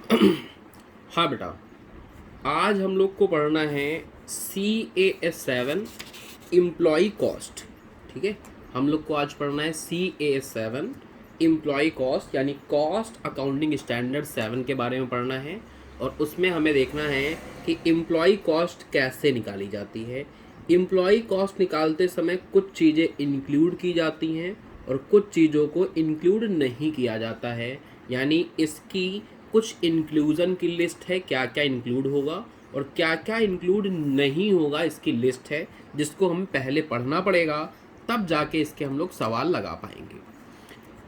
हाँ बेटा, आज हम लोग को पढ़ना है CAS7 एम्प्लॉय कॉस्ट। ठीक है, हम लोग को आज पढ़ना है CAS7 एम्प्लॉय कॉस्ट, यानी कॉस्ट अकाउंटिंग स्टैंडर्ड 7 के बारे में पढ़ना है। और उसमें हमें देखना है कि एम्प्लॉय कॉस्ट कैसे निकाली जाती है। एम्प्लॉय कॉस्ट निकालते समय कुछ चीज़ें इंक्लूड की जाती हैं और कुछ चीज़ों को इंक्लूड नहीं किया जाता है, यानी इसकी कुछ इंक्लूज़न की लिस्ट है, क्या क्या इंक्लूड होगा और क्या क्या इंक्लूड नहीं होगा, इसकी लिस्ट है जिसको हमें पहले पढ़ना पड़ेगा, तब जाके इसके हम लोग सवाल लगा पाएंगे।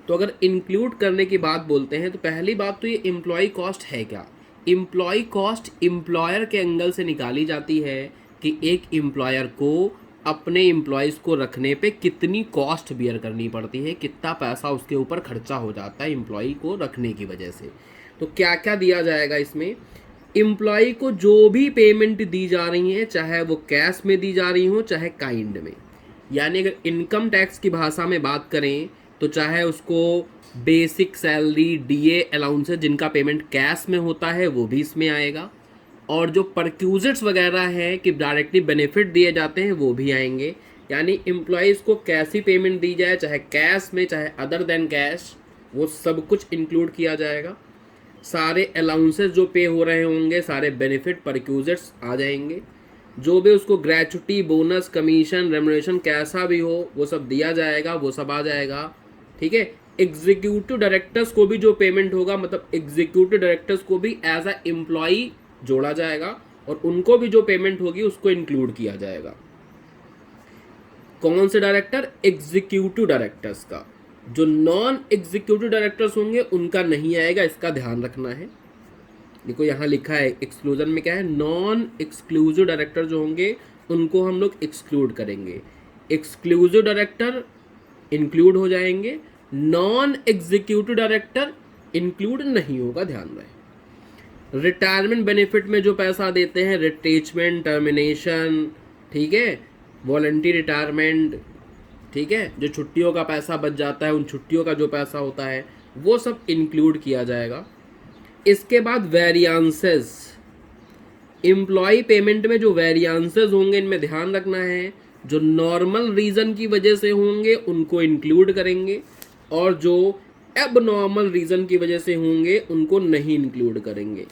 तो अगर इंक्लूड करने की बात बोलते हैं तो पहली बात तो ये एम्प्लॉय कॉस्ट है क्या। एम्प्लॉय कॉस्ट एम्प्लॉयर के एंगल से निकाली जाती है कि एक एम्प्लॉयर को अपने एम्प्लॉयज़ को रखने पे कितनी कॉस्ट बियर करनी पड़ती है, कितना पैसा उसके ऊपर खर्चा हो जाता है एम्प्लॉय को रखने की वजह से। तो क्या क्या दिया जाएगा इसमें। एम्प्लॉय को जो भी पेमेंट दी जा रही है, चाहे वो कैश में दी जा रही हो चाहे काइंड में, यानी अगर इनकम टैक्स की भाषा में बात करें तो चाहे उसको बेसिक सैलरी, डीए, अलाउंसेस जिनका पेमेंट कैश में होता है वो भी इसमें आएगा, और जो परक्यूजिट्स वगैरह हैं कि डायरेक्टली बेनिफिट दिए जाते हैं वो भी आएंगे। यानी एम्प्लॉयज़ को कैसी पेमेंट दी जाए, चाहे कैश में चाहे अदर देन कैश, वो सब कुछ इंक्लूड किया जाएगा। सारे अलाउंसेस जो पे हो रहे होंगे, सारे बेनिफिट परक्यूजिट्स आ जाएंगे। जो भी उसको ग्रेचुटी, बोनस, कमीशन, रेमुनेशन कैसा भी हो वो सब दिया जाएगा, वो सब आ जाएगा। ठीक है, एग्जीक्यूटिव डायरेक्टर्स को भी जो पेमेंट होगा, मतलब एग्जीक्यूटिव डायरेक्टर्स को भी एज अ एम्प्लॉई जोड़ा जाएगा और उनको भी जो पेमेंट होगी उसको इंक्लूड किया जाएगा। कौन से डायरेक्टर? एग्जीक्यूटिव डायरेक्टर्स का। जो नॉन एग्जीक्यूटिव डायरेक्टर्स होंगे उनका नहीं आएगा, इसका ध्यान रखना है। देखो यहाँ लिखा है एक्सक्लूजन में क्या है, नॉन एक्सक्लूसिव डायरेक्टर जो होंगे उनको हम लोग एक्सक्लूड करेंगे। एक्सक्लूसिव डायरेक्टर इंक्लूड हो जाएंगे, नॉन एग्जीक्यूटिव डायरेक्टर इंक्लूड नहीं होगा, ध्यान रहे। रिटायरमेंट बेनिफिट में जो पैसा देते हैं, रिटेचमेंट, टर्मिनेशन, ठीक है, वॉलंटरी रिटायरमेंट, ठीक है, जो छुट्टियों का पैसा बच जाता है, उन छुट्टियों का जो पैसा होता है वो सब इंक्लूड किया जाएगा। इसके बाद वेरियांसेस, एम्प्लॉय पेमेंट में जो वेरियांसेस होंगे इनमें ध्यान रखना है, जो नॉर्मल रीज़न की वजह से होंगे उनको इंक्लूड करेंगे और जो एबनॉर्मल रीज़न की वजह से होंगे उनको नहीं इंक्लूड करेंगे।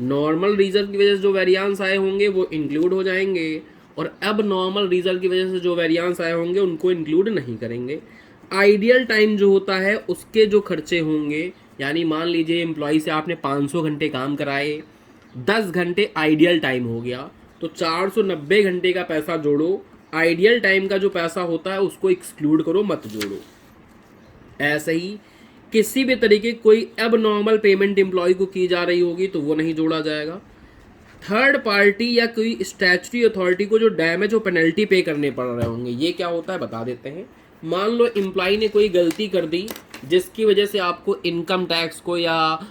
नॉर्मल रीज़न की वजह से जो वेरियांस आए होंगे वो इंक्लूड हो जाएंगे और अब नॉर्मल रीज़न की वजह से जो वेरियांस आए होंगे उनको इंक्लूड नहीं करेंगे। आइडियल टाइम जो होता है उसके जो खर्चे होंगे, यानी मान लीजिए एम्प्लॉय से आपने 500 घंटे काम कराए, 10 घंटे आइडियल टाइम हो गया, तो 490 घंटे का पैसा जोड़ो, आइडियल टाइम का जो पैसा होता है उसको एक्सक्लूड करो, मत जोड़ो। ऐसे ही किसी भी तरीके कोई अब नॉर्मल पेमेंट एम्प्लॉय को की जा रही होगी तो वो नहीं जोड़ा जाएगा। थर्ड पार्टी या कोई स्टैट्यूटरी अथॉरिटी को जो डैमेज और पेनल्टी पे करने पड़ रहे होंगे, ये क्या होता है बता देते हैं। मान लो एम्प्लॉय ने कोई गलती कर दी जिसकी वजह से आपको इनकम टैक्स को या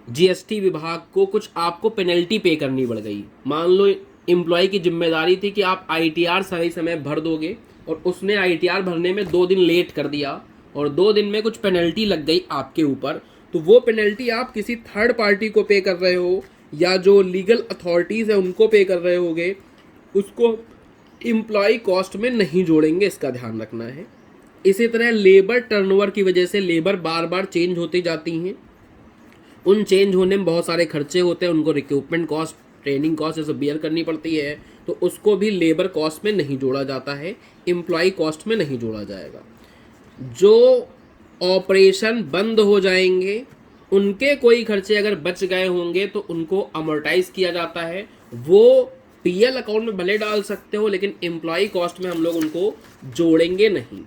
जीएसटी विभाग को कुछ आपको पेनल्टी पे करनी पड़ गई। मान लो एम्प्लॉय की जिम्मेदारी थी कि आप आईटीआर सही समय भर दोगे और उसने आईटीआर भरने में 2 दिन लेट कर दिया और 2 दिन में कुछ पेनल्टी लग गई आपके ऊपर, तो वो पेनल्टी आप किसी थर्ड पार्टी को पे कर रहे हो या जो लीगल अथॉरिटीज़ है उनको पे कर रहे होगे, उसको एम्प्लॉय कॉस्ट में नहीं जोड़ेंगे, इसका ध्यान रखना है। इसी तरह लेबर टर्नओवर की वजह से लेबर बार बार चेंज होती जाती हैं, उन चेंज होने में बहुत सारे खर्चे होते हैं, उनको रिक्रूटमेंट कॉस्ट, ट्रेनिंग कॉस्ट ये सब बियर करनी पड़ती है, तो उसको भी लेबर कॉस्ट में नहीं जोड़ा जाता है, एम्प्लॉय कॉस्ट में नहीं जोड़ा जाएगा। जो ऑपरेशन बंद हो जाएंगे उनके कोई खर्चे अगर बच गए होंगे तो उनको अमोर्टाइज किया जाता है, वो पीएल अकाउंट में भले डाल सकते हो लेकिन एम्प्लॉय कॉस्ट में हम लोग उनको जोड़ेंगे नहीं।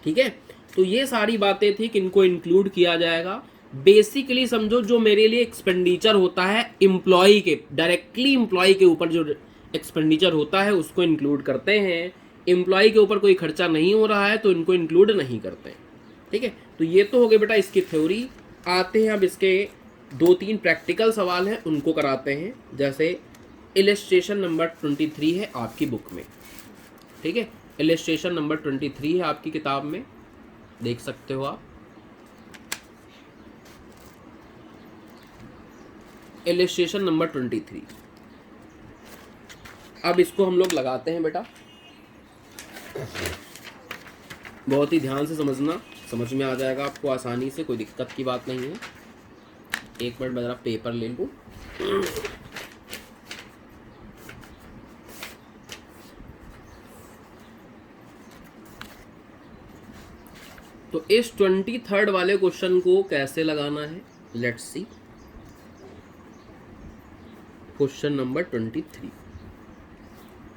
ठीक है, तो ये सारी बातें थी कि इनको इंक्लूड किया जाएगा। बेसिकली समझो जो मेरे लिए एक्सपेंडिचर होता है एम्प्लॉय के, डायरेक्टली एम्प्लॉय के ऊपर जो एक्सपेंडिचर होता है उसको इंक्लूड करते हैं, एम्प्लॉय के ऊपर कोई खर्चा नहीं हो रहा है तो इनको इंक्लूड नहीं करते हैं। ठीक है, तो ये तो हो गए बेटा इसकी थ्योरी। आते हैं अब इसके 2-3 प्रैक्टिकल सवाल हैं उनको कराते हैं, जैसे इलस्ट्रेशन नंबर 23 है आपकी बुक में। ठीक है, इलस्ट्रेशन नंबर 23 है आपकी किताब में, देख सकते हो आप। Illustration number 23। अब इसको हम लोग लगाते हैं बेटा, बहुत ही ध्यान से समझना, समझ में आ जाएगा आपको आसानी से, कोई दिक्कत की बात नहीं है। एक मिनट मैं जरा पेपर ले लूँ। तो इस 23rd वाले क्वेश्चन को कैसे लगाना है, लेट्स सी। क्वेश्चन नंबर 23,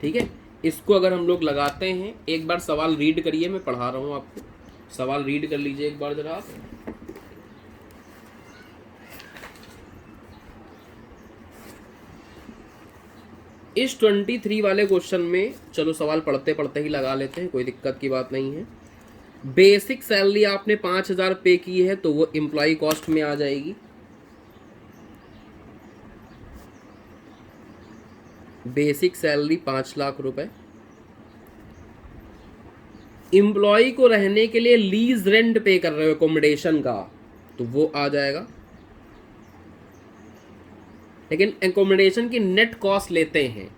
ठीक है। इसको अगर हम लोग लगाते हैं, एक बार सवाल रीड करिए, मैं पढ़ा रहा हूं आपको, सवाल रीड कर लीजिए एक बार जरा आप। इस 23 वाले क्वेश्चन में, चलो सवाल पढ़ते पढ़ते ही लगा लेते हैं, कोई दिक्कत की बात नहीं है। बेसिक सैलरी आपने 5,000 पे की है तो वो एम्प्लॉय कॉस्ट में आ जाएगी। बेसिक सैलरी 5 लाख रुपए। एम्प्लॉय को रहने के लिए लीज रेंट पे कर रहे हो एकोमोडेशन का, तो वो आ जाएगा। लेकिन एकोमोडेशन की नेट कॉस्ट लेते हैं।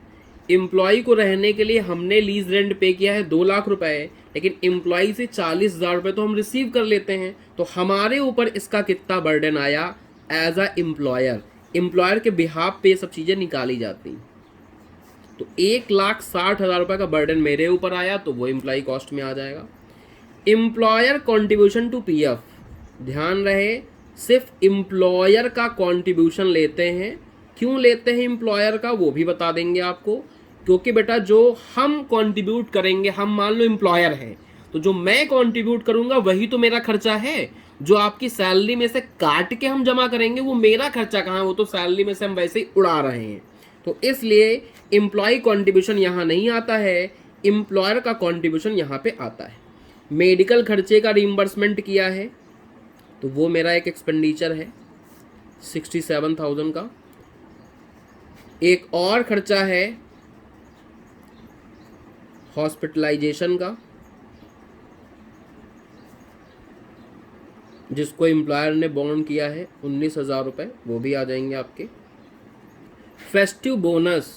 एम्प्लॉय को रहने के लिए हमने लीज रेंट पे किया है 2 लाख रुपए, लेकिन एम्प्लॉय से 40,000 रुपये तो हम रिसीव कर लेते हैं, तो हमारे ऊपर इसका कितना बर्डन आया एज अ एम्प्लॉयर। एम्प्लॉयर के बिहाफ पे ये सब चीज़ें निकाली जाती, तो 1,60,000 रुपये का बर्डन मेरे ऊपर आया, तो वो एम्प्लॉय कॉस्ट में आ जाएगा। एम्प्लॉयर कॉन्ट्रीब्यूशन टू पीएफ, ध्यान रहे सिर्फ एम्प्लॉयर का कॉन्ट्रीब्यूशन लेते हैं। क्यों लेते हैं एम्प्लॉयर का, वो भी बता देंगे आपको। क्योंकि बेटा जो हम कंट्रीब्यूट करेंगे, हम मान लो एम्प्लॉयर हैं, तो जो मैं कंट्रीब्यूट करूंगा वही तो मेरा खर्चा है। जो आपकी सैलरी में से काट के हम जमा करेंगे वो मेरा खर्चा कहाँ है, वो तो सैलरी में से हम वैसे ही उड़ा रहे हैं। तो इसलिए एम्प्लॉय कंट्रीब्यूशन यहाँ नहीं आता है, एम्प्लॉयर का कंट्रीब्यूशन यहाँ पे आता है। मेडिकल खर्चे का रिइंबर्समेंट किया है, तो वो मेरा एक एक्सपेंडिचर है 67,000 का। एक और खर्चा है हॉस्पिटलाइजेशन का, जिसको एम्प्लॉयर ने बॉन्ड किया है 19,000 रुपये, वो भी आ जाएंगे आपके। फेस्टिव बोनस,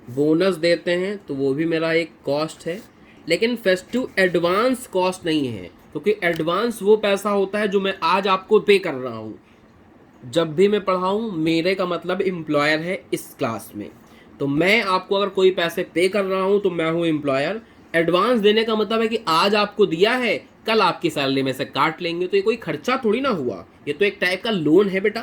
बोनस देते हैं तो वो भी मेरा एक कॉस्ट है, लेकिन फेस्टिव एडवांस कॉस्ट नहीं है, क्योंकि एडवांस वो पैसा होता है जो मैं आज आपको पे कर रहा हूँ। जब भी मैं पढ़ाऊँ, मेरे का मतलब एम्प्लॉयर है इस क्लास में, तो मैं आपको अगर कोई पैसे पे कर रहा हूँ तो मैं हूँ एम्प्लॉयर। एडवांस देने का मतलब है कि आज आपको दिया है, कल आपकी सैलरी में से काट लेंगे, तो ये कोई खर्चा थोड़ी ना हुआ, ये तो एक टाइप का लोन है बेटा।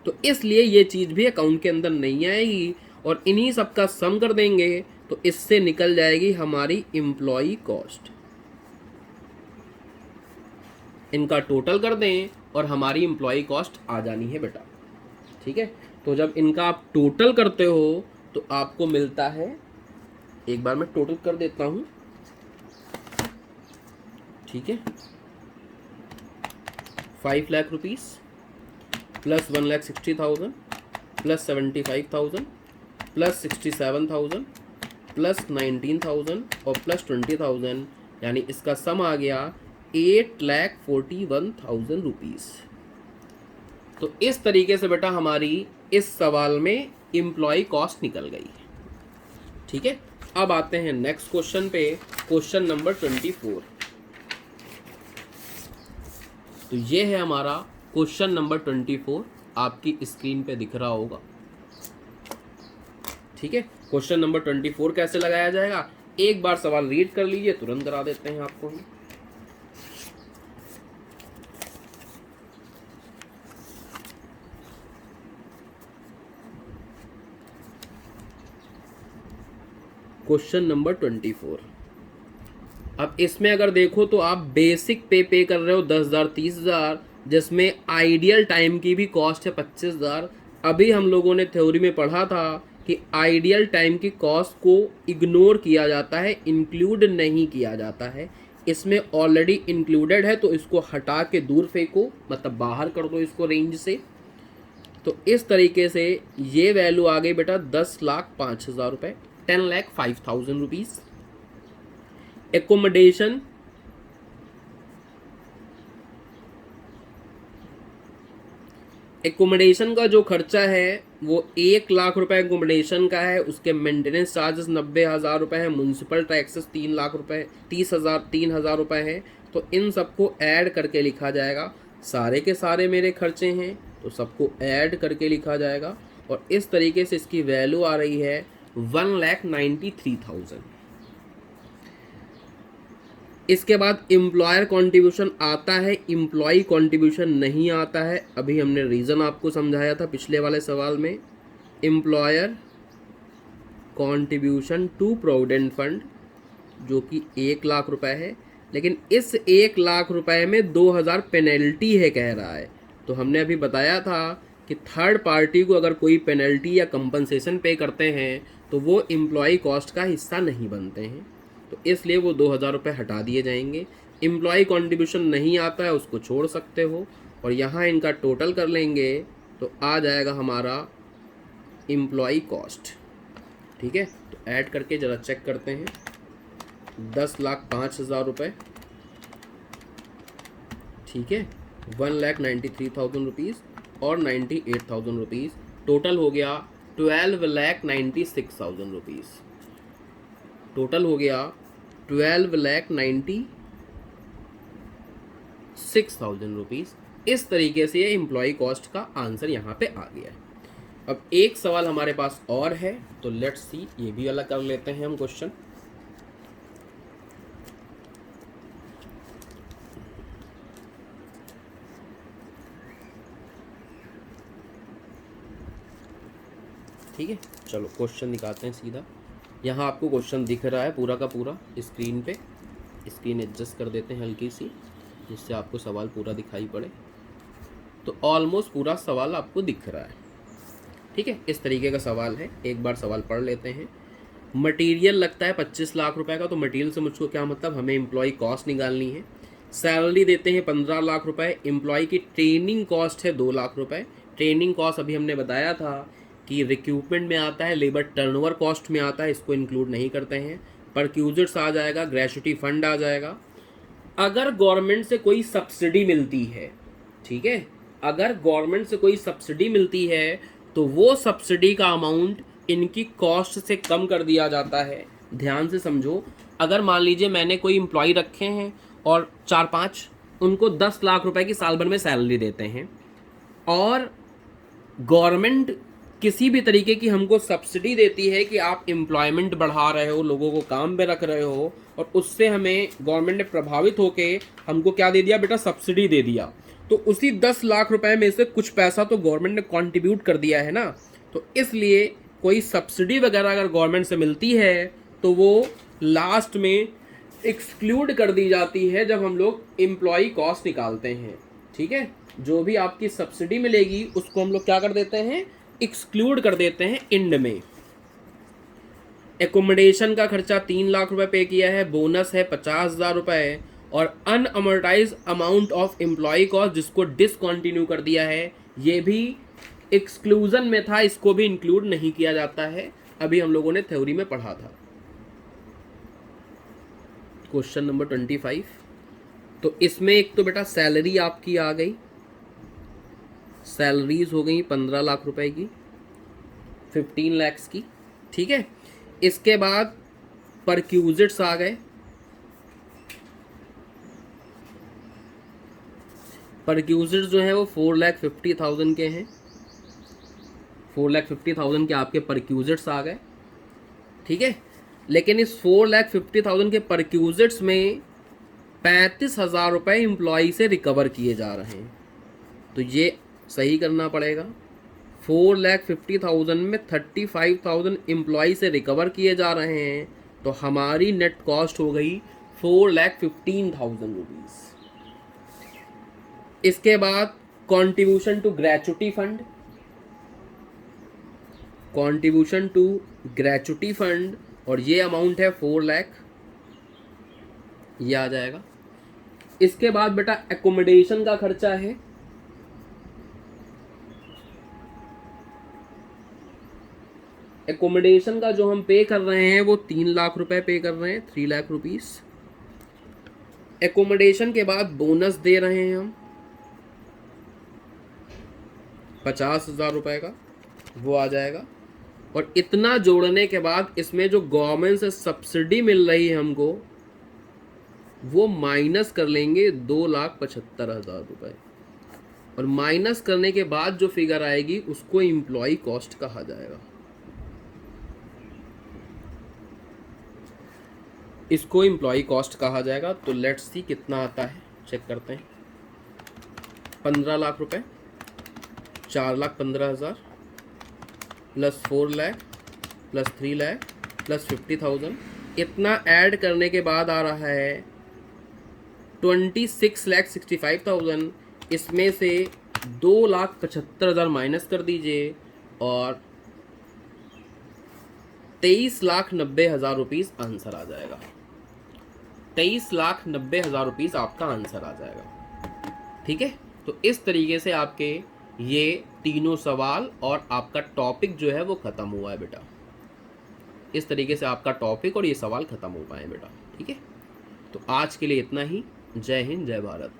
तो इसलिए ये चीज़ भी अकाउंट के अंदर नहीं आएगी, और इन्हीं सब का सम कर देंगे तो इससे निकल जाएगी हमारी एम्प्लॉय कॉस्ट। इनका टोटल कर दें और हमारी एम्प्लॉय कॉस्ट आ जानी है बेटा, ठीक है। तो जब इनका आप टोटल करते हो तो आपको मिलता है, एक बार मैं टोटल कर देता हूं, ठीक है। 5 lakh rupees plus 1,60,000 plus 75,000 plus 67,000 plus 19,000 और प्लस 20,000, यानी इसका सम आ गया 8,41,000 रुपीज़। तो इस तरीके से बेटा हमारी इस सवाल में एम्प्लॉय कॉस्ट निकल गई, ठीक है। अब आते हैं नेक्स्ट क्वेश्चन पे, क्वेश्चन नंबर 24। तो ये है हमारा क्वेश्चन नंबर 24, आपकी स्क्रीन पे दिख रहा होगा, ठीक है। क्वेश्चन नंबर 24 कैसे लगाया जाएगा, एक बार सवाल रीड कर लीजिए, तुरंत करा देते हैं आपको ही। Question number 24। अब इसमें अगर देखो तो आप बेसिक पे कर रहे हो 10,000 30,000, जिसमें आइडियल टाइम की भी कॉस्ट है 25,000। अभी हम लोगों ने थ्योरी में पढ़ा था कि आइडियल टाइम की कॉस्ट को इग्नोर किया जाता है, इंक्लूड नहीं किया जाता है। इसमें ऑलरेडी इंक्लूडेड है, तो इसको हटा के दूर फेंको, मतलब बाहर कर दो इसको रेंज से। तो इस तरीके से ये वैल्यू आ गई बेटा 10,05,000 रुपये, 10,05,000 रुपीज़। एकोमोडेशन, एकोमोडेशन का जो खर्चा है वो 1 लाख रुपए एकोमोडेशन का है, उसके मेंटेनेंस चार्जेस 90,000 रुपये है, म्यूनसिपल टैक्सेस 3 लाख रुपए 30,000 रुपये है। तो इन सबको ऐड करके लिखा जाएगा, सारे के सारे मेरे खर्चे हैं तो सबको ऐड करके लिखा जाएगा, और इस तरीके से इसकी वैल्यू आ रही है 1,93,000। इसके बाद एम्प्लॉयर कंट्रीब्यूशन आता है, एम्प्लॉय कंट्रीब्यूशन नहीं आता है। अभी हमने रीज़न आपको समझाया था पिछले वाले सवाल में। Employer contribution to provident fund जो कि 1 लाख रुपए है, लेकिन इस 1 लाख रुपए में 2,000 पेनल्टी है कह रहा है। तो हमने अभी बताया था कि थर्ड पार्टी को अगर कोई पेनल्टी या कंपनसेशन पे करते हैं तो वो एम्प्लॉय कॉस्ट का हिस्सा नहीं बनते हैं, तो इसलिए वो 2,000 रुपये हटा दिए जाएंगे। एम्प्लॉय कंट्रीब्यूशन नहीं आता है उसको छोड़ सकते हो, और यहाँ इनका टोटल कर लेंगे तो आ जाएगा हमारा एम्प्लॉय कॉस्ट। ठीक है, तो ऐड करके ज़रा चेक करते हैं। 10,05,000 रुपये, ठीक है, 1,93,000 रुपीज़ और 98,000 रुपीज़, टोटल हो गया 12,96,000 रुपीज़। टोटल हो गया 12,96,000 रुपीज़। इस तरीके से ये एम्प्लॉय कॉस्ट का आंसर यहाँ पे आ गया है। अब एक सवाल हमारे पास और है, तो लेट्स सी, ये भी अलग कर लेते हैं हम क्वेश्चन। ठीक है, चलो क्वेश्चन निकालते हैं सीधा। यहाँ आपको क्वेश्चन दिख रहा है पूरा का पूरा स्क्रीन पे। स्क्रीन एडजस्ट कर देते हैं हल्की सी, जिससे आपको सवाल पूरा दिखाई पड़े। तो ऑलमोस्ट पूरा सवाल आपको दिख रहा है। ठीक है, इस तरीके का सवाल है, एक बार सवाल पढ़ लेते हैं। मटेरियल लगता है 25 लाख रुपए का, तो मटेरियल से मुझको क्या मतलब, हमें एम्प्लॉय कॉस्ट निकालनी है। सैलरी देते हैं 15 लाख रुपए, एम्प्लॉय की ट्रेनिंग कॉस्ट है 2 लाख रुपए। ट्रेनिंग कॉस्ट अभी हमने बताया था कि रिक्रूटमेंट में आता है, लेबर टर्नओवर कॉस्ट में आता है, इसको इंक्लूड नहीं करते हैं। परक्यूजर्स आ जाएगा, ग्रेच्युटी फंड आ जाएगा। अगर गवर्नमेंट से कोई सब्सिडी मिलती है, ठीक है, अगर गवर्नमेंट से कोई सब्सिडी मिलती है तो वो सब्सिडी का अमाउंट इनकी कॉस्ट से कम कर दिया जाता है। ध्यान से समझो, अगर मान लीजिए मैंने कोई एम्प्लॉय रखे हैं और 4-5 उनको 10 लाख रुपए की साल भर में सैलरी देते हैं, और गवर्नमेंट किसी भी तरीके की हमको सब्सिडी देती है कि आप एम्प्लॉयमेंट बढ़ा रहे हो, लोगों को काम पे रख रहे हो, और उससे हमें गवर्नमेंट ने प्रभावित होके हमको क्या दे दिया बेटा, सब्सिडी दे दिया। तो उसी 10 लाख रुपए में से कुछ पैसा तो गवर्नमेंट ने कंट्रीब्यूट कर दिया है ना, तो इसलिए कोई सब्सिडी वगैरह अगर गवर्नमेंट से मिलती है तो वो लास्ट में एक्सक्लूड कर दी जाती है जब हम लोग एम्प्लॉय कॉस्ट निकालते हैं। ठीक है, जो भी आपकी सब्सिडी मिलेगी उसको हम लोग क्या कर देते हैं, एक्सक्लूड कर देते हैं एंड में। एकोमोडेशन का खर्चा 3 लाख रुपए पे किया है, बोनस है 50,000 रुपए, और अनअमोर्टाइज अमाउंट ऑफ एम्प्लॉय कॉस्ट जिसको डिसकंटिन्यू कर दिया है, ये भी एक्सक्लूजन में था, इसको भी इंक्लूड नहीं किया जाता है। अभी हम लोगों ने थ्योरी में पढ़ा था। क्वेश्चन नंबर 25, तो इसमें एक तो बेटा सैलरी आपकी आ गई, सैलरीज हो गई 15 लाख रुपए की, 15 लैक्स की। ठीक है, इसके बाद परक्यूजिट्स आ गए। परक्यूजिट्स जो है वो 4,50,000 के हैं, 4,50,000 के आपके परक्यूजिट्स आ गए। ठीक है, लेकिन इस 4,50,000 के परक्यूजिट्स में 35,000 रुपये एम्प्लॉय से रिकवर किए जा रहे हैं, तो ये सही करना पड़ेगा। 4,50,000 में 35,000 एम्प्लॉय से रिकवर किए जा रहे हैं, तो हमारी नेट कॉस्ट हो गई 4,15,000 रुपीज़। इसके बाद contribution to gratuity fund, contribution to gratuity fund, और ये अमाउंट है 4 लाख, ये आ जाएगा। इसके बाद बेटा एकोमोडेशन का खर्चा है, एकोमोडेशन का जो हम पे कर रहे हैं वो 3 लाख रुपए पे कर रहे हैं, 3 लाख रुपीस। एकोमोडेशन के बाद बोनस दे रहे हैं हम, 50,000 रुपये का वो आ जाएगा। और इतना जोड़ने के बाद इसमें जो गवर्नमेंट से सब्सिडी मिल रही है हमको, वो माइनस कर लेंगे 2,75,000 रुपये। और माइनस करने के बाद जो फिगर आएगी उसको एम्प्लॉय कॉस्ट कहा जाएगा। इसको एम्प्लॉय कॉस्ट कहा जाएगा। तो लेट्स सी कितना आता है, चेक करते हैं। 15 लाख रुपए, 4,15,000 plus 4 lakh plus 3 lakh plus 50,000, इतना ऐड करने के बाद आ रहा है 26,65,000। इसमें से 2,75,000 माइनस कर दीजिए और 23,90,000 रुपीज़ आंसर आ जाएगा। 23,90,000 रुपीज़ आपका आंसर आ जाएगा। ठीक है, तो इस तरीके से आपके ये तीनों सवाल और आपका टॉपिक जो है वो ख़त्म हुआ है बेटा। इस तरीके से आपका टॉपिक और ये सवाल ख़त्म हो पाए बेटा। ठीक है, तो आज के लिए इतना ही। जय हिंद, जय भारत।